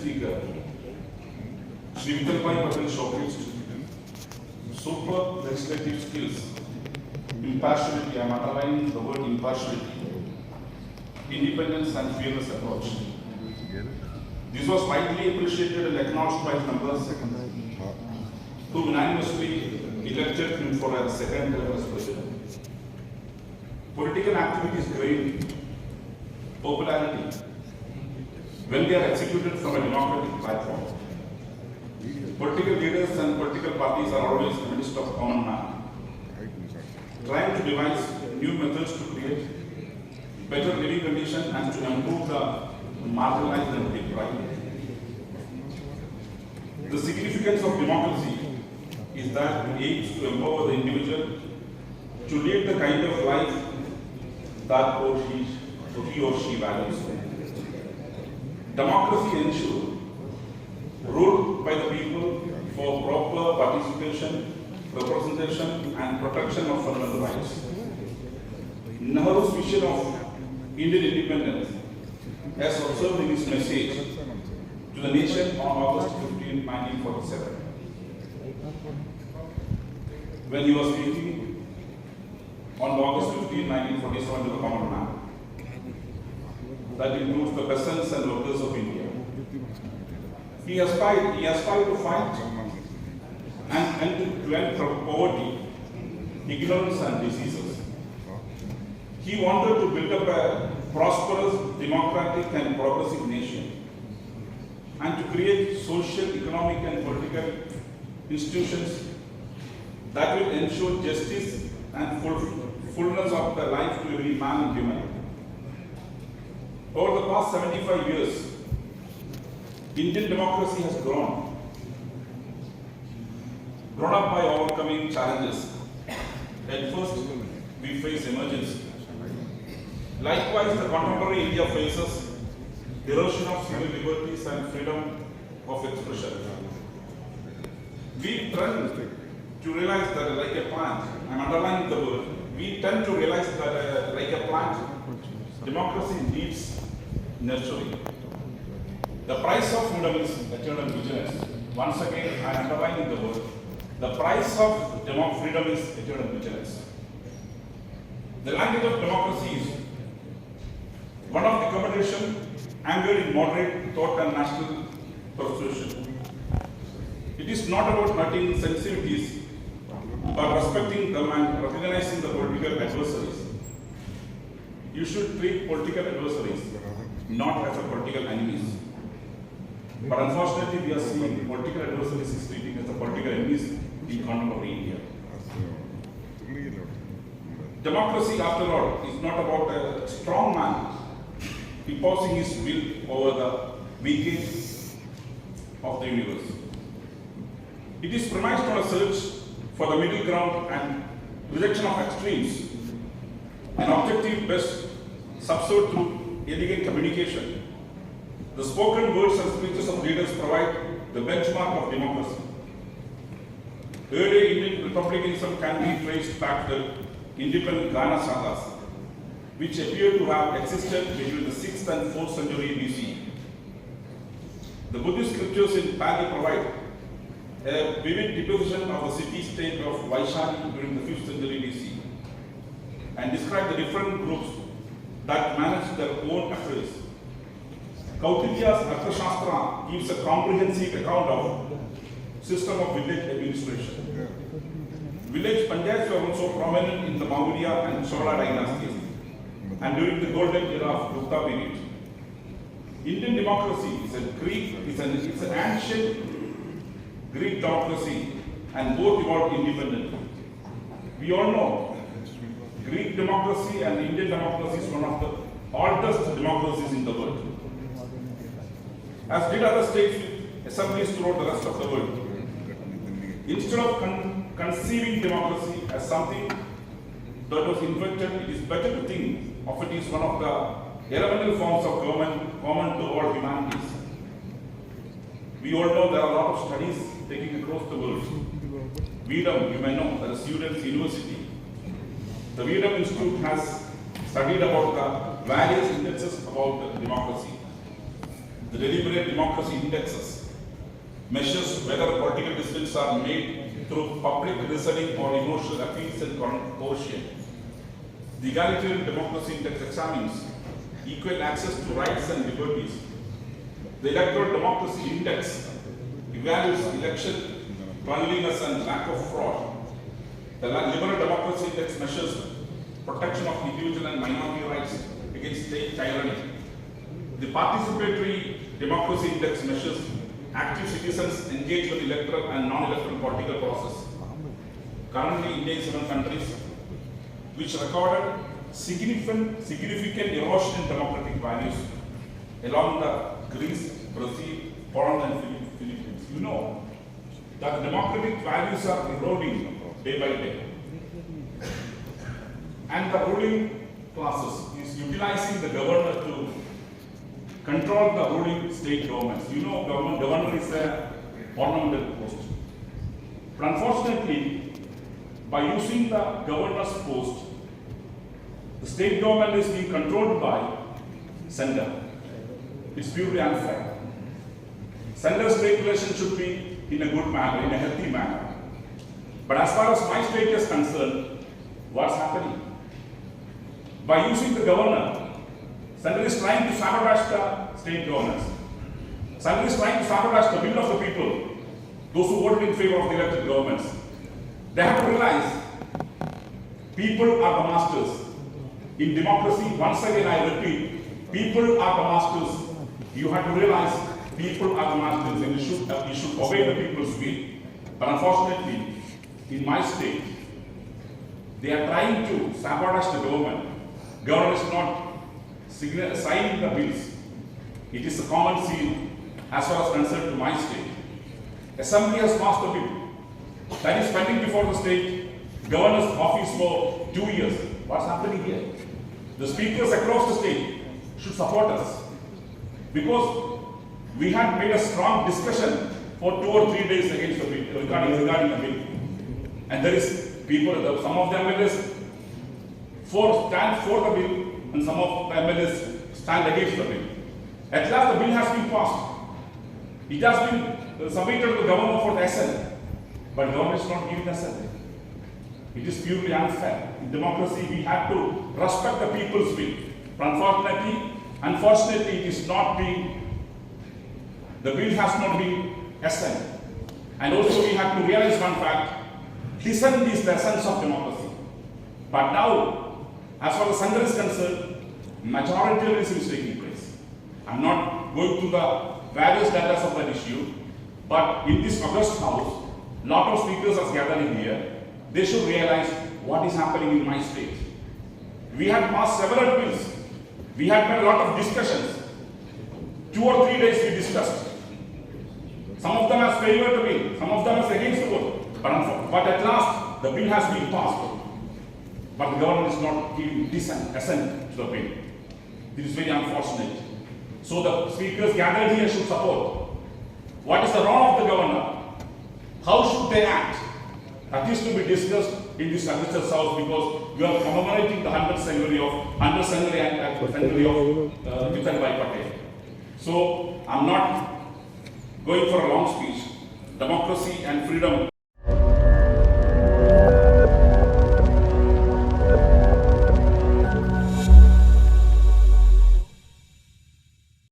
speaker, Shri Vittalbhai Patel showcased super legislative skills, impartiality, I am underlining the word impartiality, independence and fearless approach. This was widely appreciated and acknowledged by his members who unanimously elected him for a second term as president. Political activities gain popularity when they are executed from a democratic platform. Political leaders and political parties are always in the midst of common man, trying to devise new methods to create better living conditions and to improve the marginalized and deprived. The significance of democracy is that it aims to empower the individual to lead the kind of life that he or she values. Democracy ensures rule by the people for proper participation, representation and protection of fundamental rights. Nehru's vision of Indian independence, as observed in his message to the nation on August 15, 1947. When he was speaking on August 15, 1947 to the common man, that includes the peasants and workers of India. He aspired to fight and to end poverty, ignorance and diseases. He wanted to build up a prosperous, democratic and progressive nation and to create social, economic and political institutions that will ensure justice and fullness of the life to every man and woman. Over the past 75 years, Indian democracy has grown up by overcoming challenges. At first, we face emergency. Likewise, the contemporary India faces erosion of civil liberties and freedom of expression. We tend to realize that like a plant, I am underlining the word, we tend to realize that like a plant, democracy needs nurturing. The price of freedom is eternal vigilance. Once again, I am underlining the word. The price of freedom is eternal vigilance. The language of democracy is one of accommodation anchored in moderate thought and national persuasion. It is not about hurting sensitivities, but respecting them and recognizing the political adversaries. You should treat political adversaries not as a political enemies. But unfortunately, we are seeing political adversaries is treating as a political enemies in contemporary India. Democracy, after all, is not about a strong man imposing his will over the weakling of the universe. It is premised on a search for the middle ground and rejection of extremes. An objective best subserved through elegant communication. The spoken words and speeches of leaders provide the benchmark of democracy. Early Indian republicanism can be traced back to the independent Ghana sagas, which appear to have existed between the 6th and 4th century BC. The Buddhist scriptures in Pali provide a vivid depiction of the city-state of Vaishali during the 5th century BC and describe the different groups that manage their own affairs. Kautilya's Arthashastra gives a comprehensive account of system of village administration. Village panchayats were also prominent in the Maurya and Chola dynasties and during the golden era of Gupta period. Indian democracy is an ancient Greek democracy and both evolved independently. We all know Greek democracy and Indian democracy is one of the oldest democracies in the world. As did other states with assemblies throughout the rest of the world. Instead of conceiving democracy as something that was invented, it is better to think of it as one of the elemental forms of government common to all humanities. We all know there are a lot of studies taking across the world. VDOM, you may know, that is Students' University. The VDOM Institute has studied about the various instances about democracy. the deliberate democracy indexes measures whether political decisions are made through public listening or emotional appeals and coercion. The egalitarian democracy index examines equal access to rights and liberties. The electoral democracy index evaluates election cleanliness and lack of fraud. The liberal democracy index measures protection of individual and minority rights against state tyranny. The participatory democracy index measures active citizens engaged with electoral and non-electoral political process. Currently, India is 7 countries which recorded significant erosion in democratic values along the Greece, Brazil, Poland and Philippines. You know that the democratic values are eroding day by day. And the ruling classes is utilizing the governor to control the ruling state governments. You know, governor is a ornamental post. But unfortunately, by using the governor's post, the state government is being controlled by center. It's purely unfair. Center-state relations should be in a good manner, in a healthy manner. But as far as my state is concerned, what's happening? By using the governor, center is trying to sabotage the state governors. Center is trying to sabotage the will of the people, those who voted in favor of the elected governments. They have to realize people are the masters. In democracy, once again I repeat, people are the masters. You have to realize people are the masters and you should obey the people's will. But unfortunately, in my state, they are trying to sabotage the government. Government is not signing the bills. It is a common seal as far as concerned to my state. Assembly has passed the bill. That is pending before the state governor's office for 2 years. What's happening here? The speakers across the state should support us. Because we had made a strong discussion for 2 or 3 days against the bill, regarding the bill. And there is people, some of the MLAs stand for the bill and some of the MLAs stand against the bill. At last the bill has been passed. It has been submitted to the government for the assent. But government is not giving assent. It is purely unfair. In democracy, we have to respect the people's will. But unfortunately, it is not being, the bill has not been assent. And also we have to realize one fact, dissent is the essence of democracy. But now, as far as center is concerned, majoritarianism is taking place. I'm not going through the various data of that issue, but in this August House, lot of speakers are gathering here. They should realize what is happening in my state. We had passed several bills. We had had a lot of discussions. 2 or 3 days we discussed. Some of them has favored the bill, some of them is against the vote. But at last, the bill has been passed. But the government is not giving assent to the bill. This is very unfortunate. So the speakers gathered here should support. What is the role of the governor? How should they act? That is to be discussed in this Legislature House because we are commemorating the 100th century of Bhai Patel. So I'm not going for a long speech. Democracy and freedom